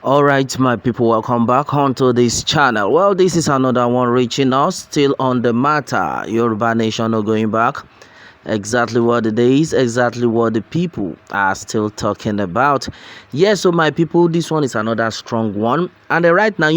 All right, my people, welcome back onto this channel. Well, this is another one reaching us, still on the matter. Yoruba Nation not going back. Exactly what it is, exactly what the people are still talking about. Yes, so my people, this one is another strong one. And right now,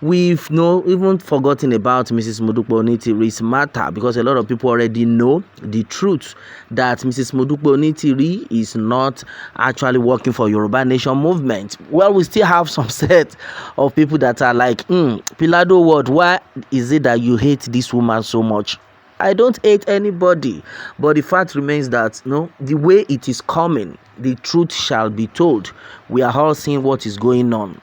we've even forgotten about Mrs. Modupe Onitiri's matter, because a lot of people already know the truth that Mrs. Modupe Onitiri is not actually working for Yoruba Nation movement. Well, we still have some set of people that are like, Pilado, what? Why is it that you hate this woman so much? I don't hate anybody, but the fact remains that the way it is coming, the truth shall be told. We are all seeing what is going on.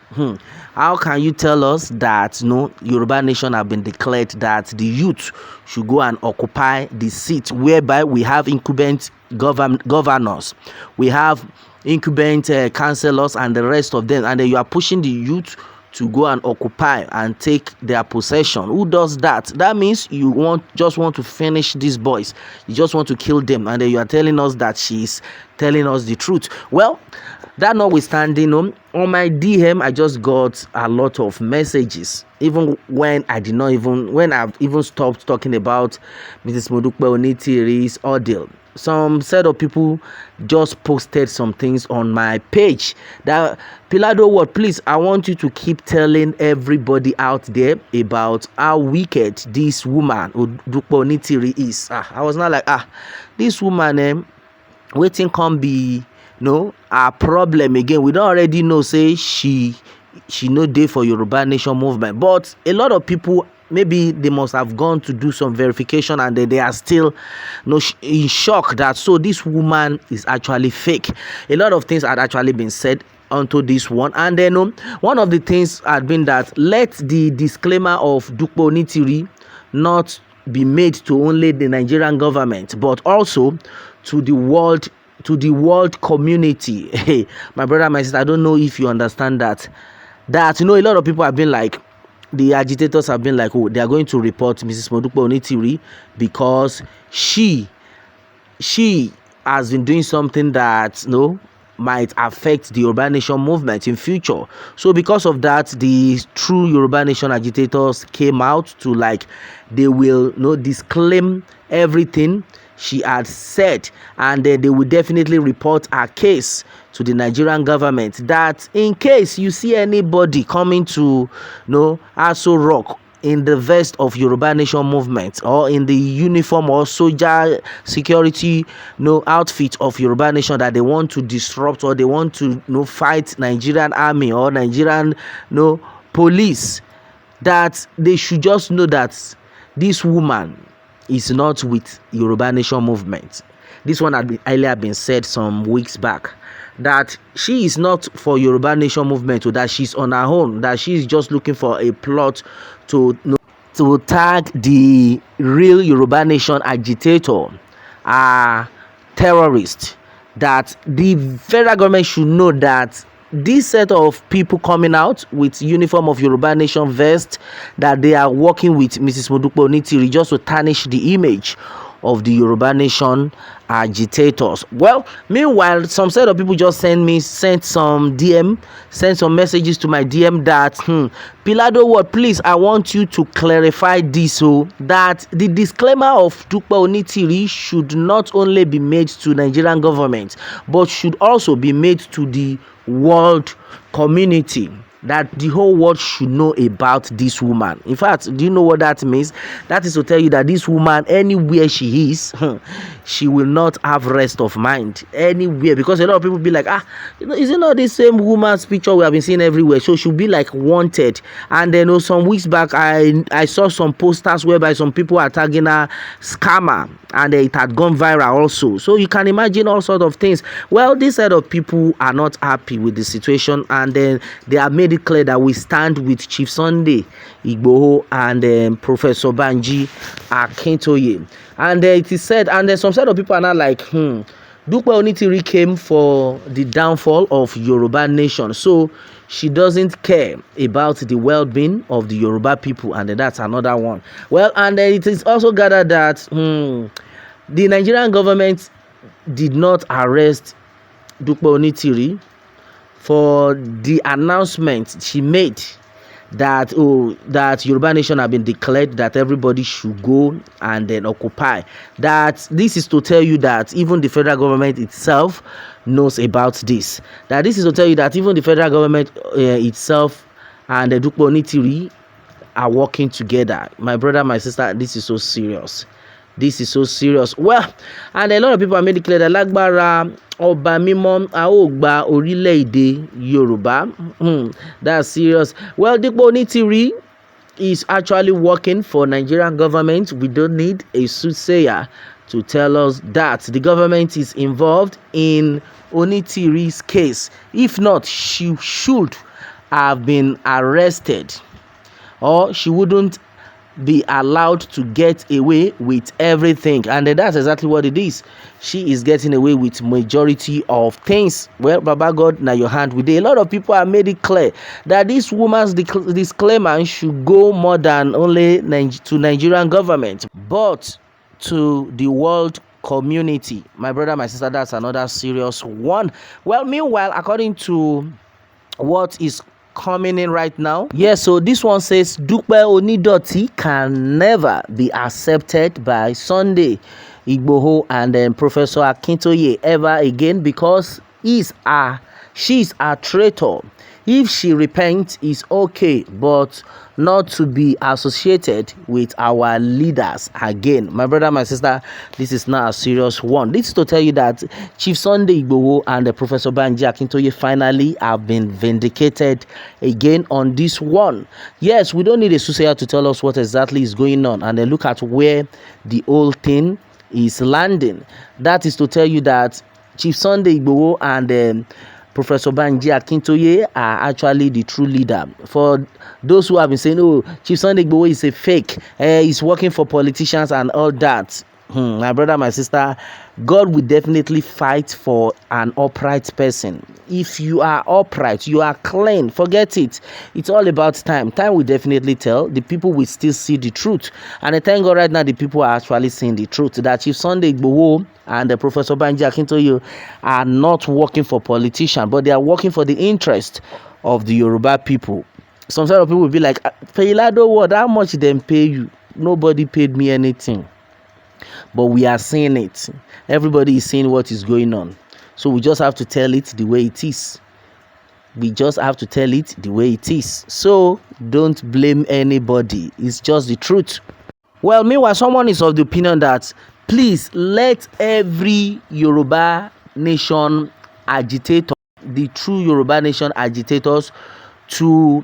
How can you tell us that Yoruba Nation have been declared that the youth should go and occupy the seat whereby we have incumbent governors, we have incumbent councillors and the rest of them, and then you are pushing the youth to go and occupy and take their possession? Who does that? That means you just want to finish these boys. You just want to kill them, and then you are telling us that she's telling us the truth. Well, that notwithstanding, on my DM, I just got a lot of messages, even when I've even stopped talking about Mrs. Modupe Onitiri's ordeal. Some set of people just posted some things on my page that, Pilado, what? Please, I want you to keep telling everybody out there about how wicked this woman Dupe Onitiri is. I was not like, this woman, waiting can be a problem again. We don't already know, say she no dey for Yoruba Nation movement, but a lot of people, maybe they must have gone to do some verification, and they are still in shock that so this woman is actually fake. A lot of things had actually been said onto this one, and then one of the things had been that let the disclaimer of Dupe Onitiri not be made to only the Nigerian government, but also to the world community. Hey, my brother, my sister, I don't know if you understand that a lot of people have been like, the agitators have been like, oh, they are going to report Mrs. Modupe Onitiri because she has been doing something that might affect the Yoruba Nation movement in future. So because of that, the true Yoruba Nation agitators came out to they will disclaim everything she had said, and they will definitely report her case to the Nigerian government, that in case you see anybody coming to Aso Rock in the vest of Yoruba Nation movement, or in the uniform or soldier security outfit of Yoruba Nation, that they want to disrupt or they want to fight Nigerian army or Nigerian police, that they should just know that this woman is not with Yoruba Nation movement. This one had earlier been said some weeks back, that she is not for Yoruba Nation movement, or that she's on her own, that she's just looking for a plot to tag the real Yoruba Nation agitator, terrorist. That the federal government should know that this set of people coming out with uniform of Yoruba Nation vest, that they are working with Mrs. Modupe Onitiri just to tarnish the image of the Yoruba Nation agitators. Well, meanwhile, some set of people just sent some messages to my DM that, Pilado, what? Please, I want you to clarify this, that the disclaimer of Dupe Onitiri should not only be made to Nigerian government, but should also be made to the world community, that the whole world should know about this woman. In fact, do you know what that means? That is to tell you that this woman, anywhere she is, she will not have rest of mind anywhere, because a lot of people be like, is it not the same woman's picture we have been seeing everywhere? So she'll be like wanted. And then some weeks back, I saw some posters whereby some people are tagging her scammer, and it had gone viral also. So you can imagine all sorts of things. Well, this set of people are not happy with the situation, and then they have made it clear that we stand with Chief Sunday Igboho and Professor Banji Akintoye. And it is said, and then some set of people are not like, Dupe Onitiri came for the downfall of Yoruba nation, so she doesn't care about the well-being of the Yoruba people, and that's another one. Well, and it is also gathered that the Nigerian government did not arrest Dupe Onitiri for the announcement she made that that Yoruba nation have been declared, that everybody should go and then occupy. That this is to tell you that even the federal government itself knows about this. That this is to tell you that even the federal government itself and the Dupe Onitiri are working together. My brother, my sister, this is so serious. This is so serious. Well, and a lot of people are made it clear that lágbára ọba mímọ́ a ó gba orílẹ̀-èdè Yorùbá. That's serious. Well, Dupe Onitiri is actually working for Nigerian government. We don't need a soothsayer to tell us that the government is involved in Onitiri's case. If not, she should have been arrested, or she wouldn't be allowed to get away with everything, and that's exactly what it is. She is getting away with majority of things. Well, Baba God, now your hand with it. A lot of people have made it clear that this woman's disclaimer should go more than only to Nigerian government, but to the world community. My brother, my sister, that's another serious one. Well, meanwhile, according to what is coming in right now, yes, so this one says Dupe Onidoti can never be accepted by Sunday Igboho and then Professor Akintoye ever again, because she's a traitor. If she repents, is okay, but not to be associated with our leaders again. My brother, my sister, this is not a serious one. This is to tell you that Chief Sunday Igboho and the Professor Banji Akintoye finally have been vindicated again on this one. Yes, we don't need a soothsayer to tell us what exactly is going on, and then look at where the whole thing is landing. That is to tell you that Chief Sunday Igboho and Professor Banji Akintoye are actually the true leader. For those who have been saying, oh, Chief Sunday Gbese is a fake, he's working for politicians and all that. My brother, my sister, God will definitely fight for an upright person. If you are upright, you are clean, forget it. It's all about time. Time will definitely tell. The people will still see the truth. And I thank God right now the people are actually seeing the truth. That Chief Sunday Gbese and the Professor Banji Akintoye are not working for politicians, but they are working for the interest of the Yoruba people. Some sort of people will be like, Peilado, what? How much them pay you? Nobody paid me anything. But we are seeing it. Everybody is seeing what is going on. So we just have to tell it the way it is. We just have to tell it the way it is. So don't blame anybody. It's just the truth. Well, meanwhile, someone is of the opinion that please let every Yoruba nation agitator, the true Yoruba nation agitators, to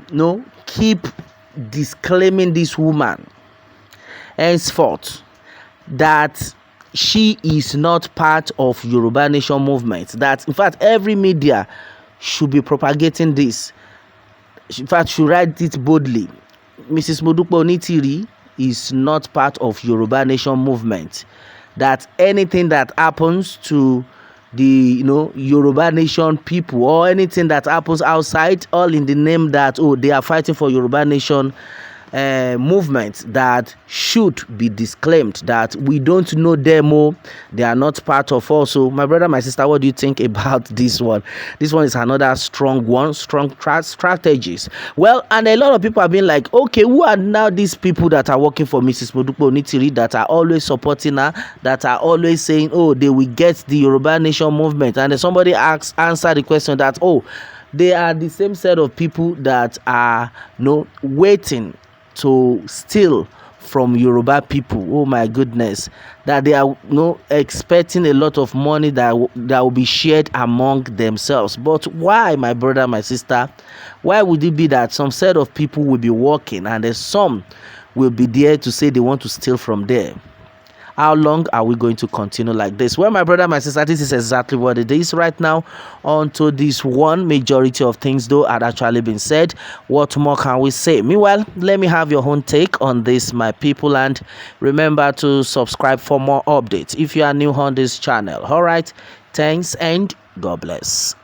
keep disclaiming this woman henceforth that she is not part of Yoruba nation movement. That in fact every media should be propagating this. In fact, should write it boldly. Mrs. Dupe Onitiri is not part of Yoruba nation movement. That anything that happens to the Yoruba nation people, or anything that happens outside, all in the name that they are fighting for Yoruba nation movement, that should be disclaimed, that we don't know them, they are not part of us. So my brother, my sister, what do you think about this one? This one is another strong one, strong strategies. Well, and a lot of people have been like, okay, who are now these people that are working for Mrs. Dupe Onitiri, that are always supporting her, that are always saying, oh, they will get the Yoruba nation movement? And then somebody answer the question that, oh, they are the same set of people that are waiting to steal from Yoruba people. Oh my goodness, that they are expecting a lot of money that will be shared among themselves. But why, my brother, my sister, why would it be that some set of people will be working and then some will be there to say they want to steal from there? How long are we going to continue like this? Well, my brother, my sister, this is exactly what it is right now. Onto this one, majority of things though had actually been said. What more can we say? Meanwhile, let me have your own take on this, my people, and remember to subscribe for more updates if you are new on this channel. All right, thanks and God bless.